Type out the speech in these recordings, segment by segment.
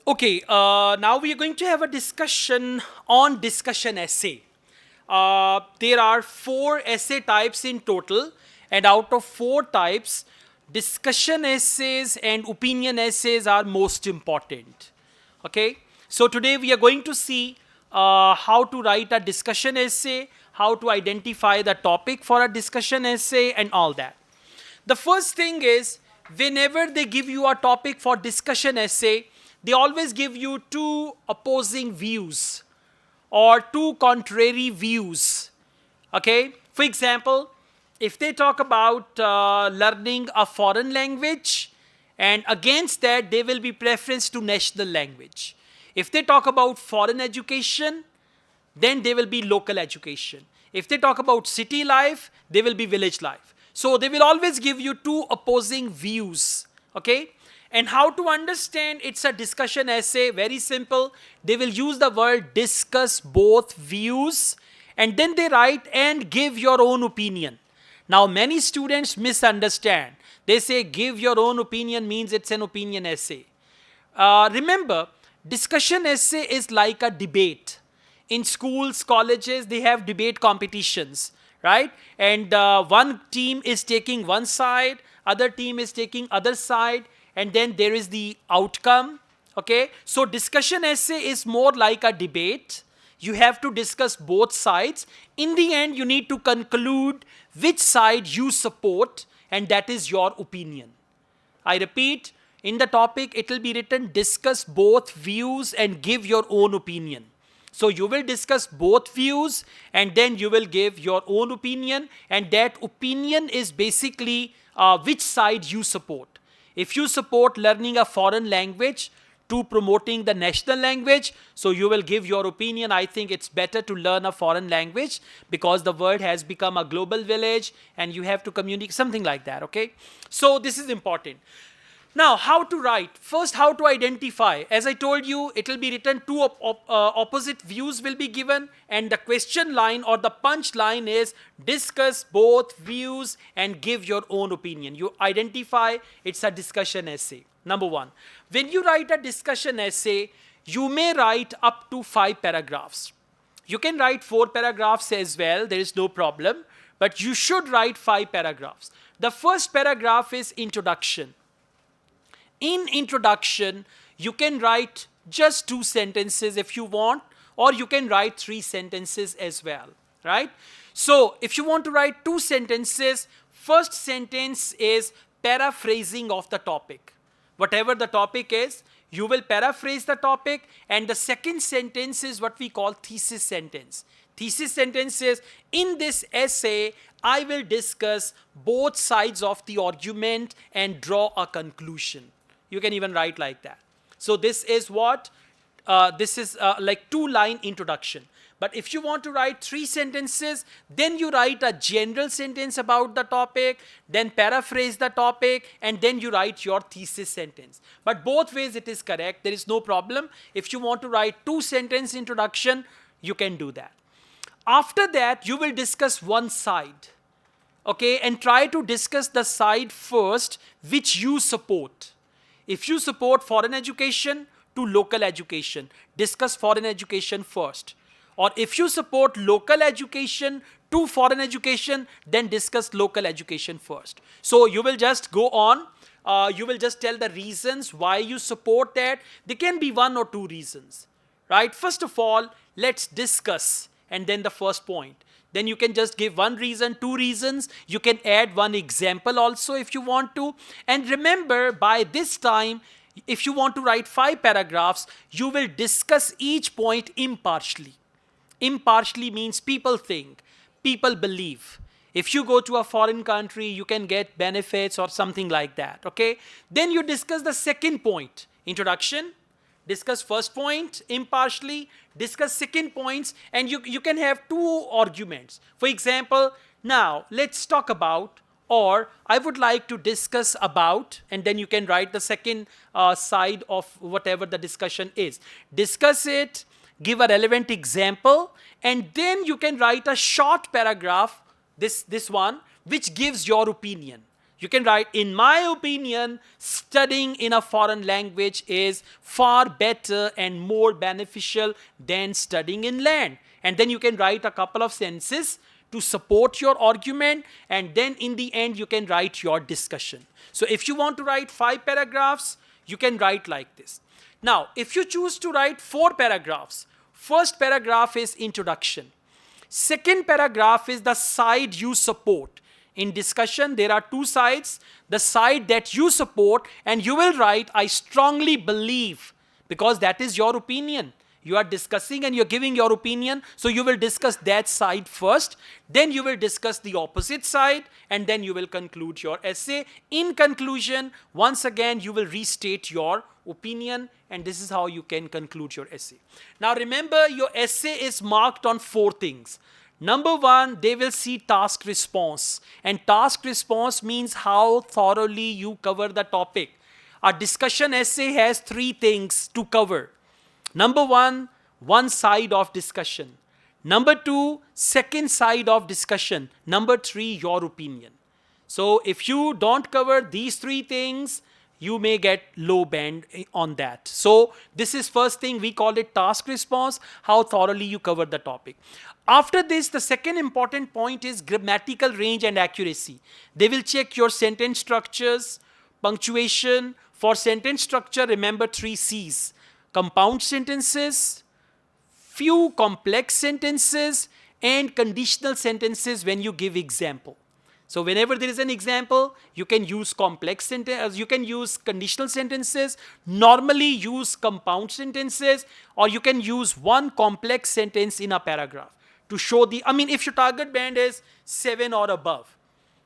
Okay, now we are going to have a discussion on discussion essay. There are 4 essay types in total, and out of 4 types, discussion essays and opinion essays are most important. Okay, so today we are going to see how to write a discussion essay, how to identify the topic for a discussion essay, and all that. The first thing is, whenever they give you a topic for discussion essay, they always give you 2 opposing views or 2 contrary views. Okay? For example, if they talk about learning a foreign language, and against that, there will be preference to national language. If they talk about foreign education, then there will be local education. If they talk about city life, there will be village life. So they will always give you 2 opposing views, okay? And how to understand it's a discussion essay, very simple. They will use the word discuss both views, and then they write and give your own opinion. Now many students misunderstand. They say give your own opinion means it's an opinion essay. Remember, discussion essay is like a debate. In schools, colleges, they have debate competitions, right? And one team is taking one side, other team is taking other side, and then there is the outcome, okay? So discussion essay is more like a debate. You have to discuss both sides. In the end, you need to conclude which side you support, and that is your opinion. I repeat, in the topic, it will be written discuss both views and give your own opinion. So you will discuss both views and then you will give your own opinion, and that opinion is basically which side you support. If you support learning a foreign language to promoting the national language, so you will give your opinion. I think it's better to learn a foreign language because the world has become a global village and you have to communicate, something like that, okay? So this is important. Now, how to write? First, how to identify. As I told you, it will be written 2 opposite views will be given, and the question line or the punch line is discuss both views and give your own opinion. You identify it's a discussion essay. Number 1. When you write a discussion essay, you may write up to 5 paragraphs. You can write 4 paragraphs as well, there is no problem, but you should write 5 paragraphs. The first paragraph is introduction. In introduction, you can write just 2 sentences if you want, or you can write 3 sentences as well, right? So if you want to write 2 sentences, first sentence is paraphrasing of the topic. Whatever the topic is, you will paraphrase the topic, and the second sentence is what we call thesis sentence. Thesis sentence is, in this essay, I will discuss both sides of the argument and draw a conclusion. You can even write like that. So this is what, this is like 2-line introduction. But if you want to write 3 sentences, then you write a general sentence about the topic, then paraphrase the topic, and then you write your thesis sentence. But both ways it is correct. There is no problem. If you want to write 2-sentence introduction, you can do that. After that, you will discuss one side, okay, and try to discuss the side first which you support. If you support foreign education to local education, discuss foreign education first. Or if you support local education to foreign education, then discuss local education first. So you will just go on. You will just tell the reasons why you support that. There can be 1 or 2 reasons, right? First of all, let's discuss, and then the first point. Then you can just give 1 reason, 2 reasons. You can add 1 example also if you want to. And remember, by this time, if you want to write 5 paragraphs, you will discuss each point impartially. Impartially means people think, people believe. If you go to a foreign country, you can get benefits or something like that, okay? Then you discuss the second point, introduction. Discuss first point impartially, discuss second points, and you can have 2 arguments. For example, now let's talk about, or I would like to discuss about, and then you can write the second side of whatever the discussion is. Discuss it, give a relevant example, and then you can write a short paragraph, this one, which gives your opinion. You can write, in my opinion, studying in a foreign language is far better and more beneficial than studying in land. And then you can write a couple of sentences to support your argument, and then in the end you can write your discussion. So if you want to write 5 paragraphs, you can write like this. Now, if you choose to write 4 paragraphs, first paragraph is introduction. Second paragraph is the side you support. In discussion, there are 2 sides. The side that you support, and you will write, I strongly believe, because that is your opinion. You are discussing and you're giving your opinion, so you will discuss that side first, then you will discuss the opposite side, and then you will conclude your essay. In conclusion, once again, you will restate your opinion, and this is how you can conclude your essay. Now remember, your essay is marked on 4 things. Number 1, they will see task response, and task response means how thoroughly you cover the topic. A discussion essay has 3 things to cover. Number 1, one side of discussion. Number 2, second side of discussion. Number 3, your opinion. So if you don't cover these 3 things, you may get low band on that. So this is first thing, we call it task response, how thoroughly you cover the topic. After this, the second important point is grammatical range and accuracy. They will check your sentence structures, punctuation. For sentence structure, remember 3 C's. Compound sentences, few complex sentences, and conditional sentences when you give example. So whenever there is an example, you can use complex sentences, you can use conditional sentences, normally use compound sentences, or you can use one complex sentence in a paragraph to show the, if your target band is 7 or above,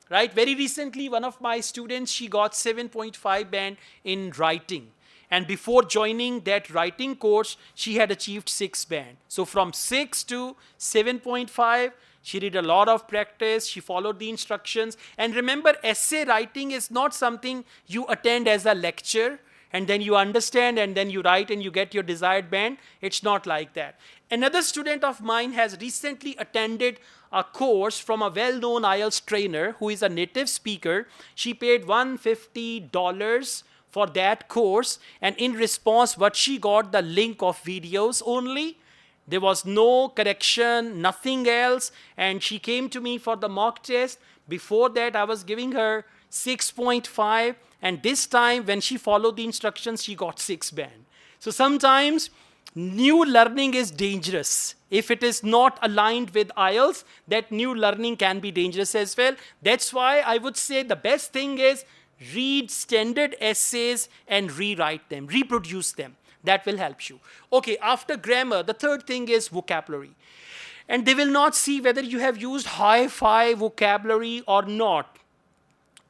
right? Very recently, one of my students, she got 7.5 band in writing. And before joining that writing course, she had achieved 6 band. So from 6 to 7.5, she did a lot of practice, she followed the instructions. And remember, essay writing is not something you attend as a lecture, and then you understand, and then you write, and you get your desired band. It's not like that. Another student of mine has recently attended a course from a well-known IELTS trainer who is a native speaker. She paid $150 for that course, and in response, what she got, the link of videos only. There was no correction, nothing else, and she came to me for the mock test. Before that, I was giving her 6.5, and this time when she followed the instructions, she got 6 band. So sometimes new learning is dangerous. If it is not aligned with IELTS, that new learning can be dangerous as well. That's why I would say the best thing is read standard essays and rewrite them, reproduce them. That will help you. Okay, after grammar, the third thing is vocabulary. And they will not see whether you have used high-fi vocabulary or not.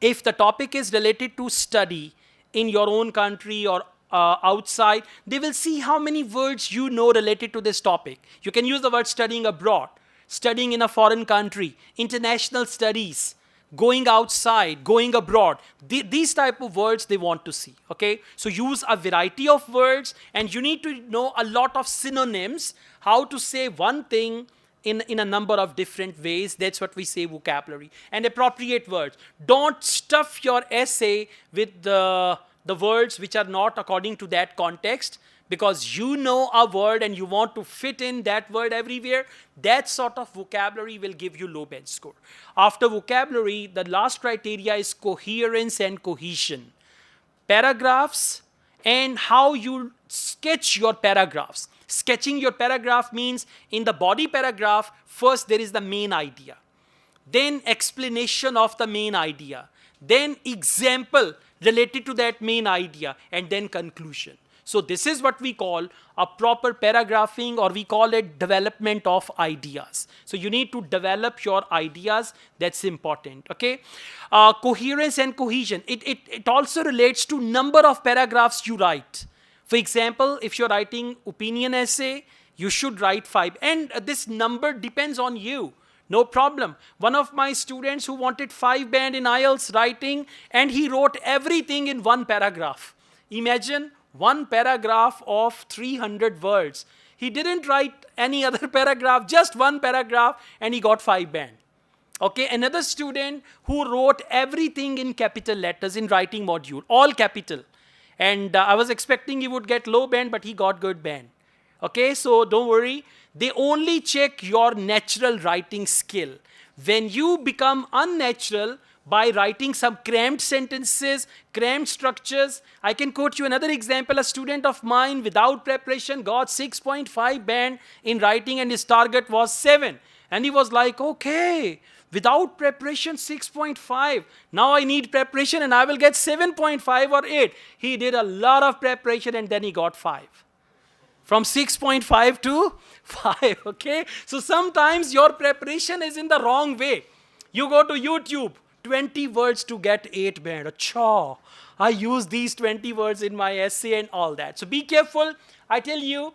If the topic is related to study in your own country or outside, they will see how many words you know related to this topic. You can use the word studying abroad, studying in a foreign country, international studies, going outside, going abroad. These type of words they want to see, okay? So use a variety of words, and you need to know a lot of synonyms, how to say one thing in a number of different ways. That's what we say vocabulary. And appropriate words. Don't stuff your essay with the words which are not according to that context, because you know a word and you want to fit in that word everywhere. That sort of vocabulary will give you low band score. After vocabulary, the last criteria is coherence and cohesion. Paragraphs and how you sketch your paragraphs. Sketching your paragraph means in the body paragraph, first there is the main idea, then explanation of the main idea, then example related to that main idea, and then conclusion. So this is what we call a proper paragraphing, or we call it development of ideas. So you need to develop your ideas. That's important, okay? Coherence and cohesion. It also relates to number of paragraphs you write. For example, if you're writing opinion essay, you should write 5. And this number depends on you. No problem. One of my students who wanted 5 band in IELTS writing, and he wrote everything in 1 paragraph. Imagine 1 paragraph of 300 words. He didn't write any other paragraph, just 1 paragraph, and he got 5 band. Okay, another student who wrote everything in capital letters in writing module, all capital. And I was expecting he would get low band, but he got good band. Okay, so don't worry. They only check your natural writing skill. When you become unnatural by writing some cramped sentences, cramped structures, I can quote you another example. A student of mine without preparation got 6.5 band in writing and his target was 7. And he was like, okay, without preparation 6.5. Now I need preparation and I will get 7.5 or 8. He did a lot of preparation and then he got 5. From 6.5 to 5, okay? So sometimes your preparation is in the wrong way. You go to YouTube, 20 words to get 8 band. Achha, I use these 20 words in my essay and all that. So be careful. I tell you,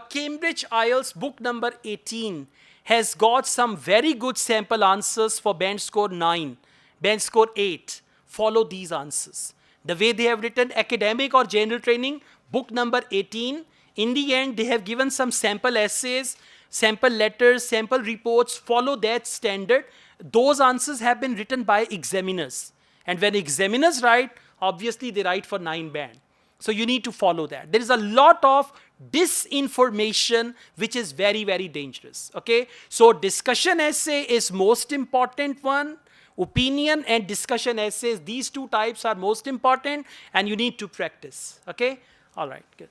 Cambridge IELTS book number 18 has got some very good sample answers for band score 9, band score 8. Follow these answers. The way they have written academic or general training, book number 18, in the end, they have given some sample essays, sample letters, sample reports. Follow that standard. Those answers have been written by examiners. And when examiners write, obviously they write for 9 band. So you need to follow that. There is a lot of disinformation which is very, very dangerous. Okay? So discussion essay is most important one. Opinion and discussion essays, these two types are most important and you need to practice. Okay? All right, good.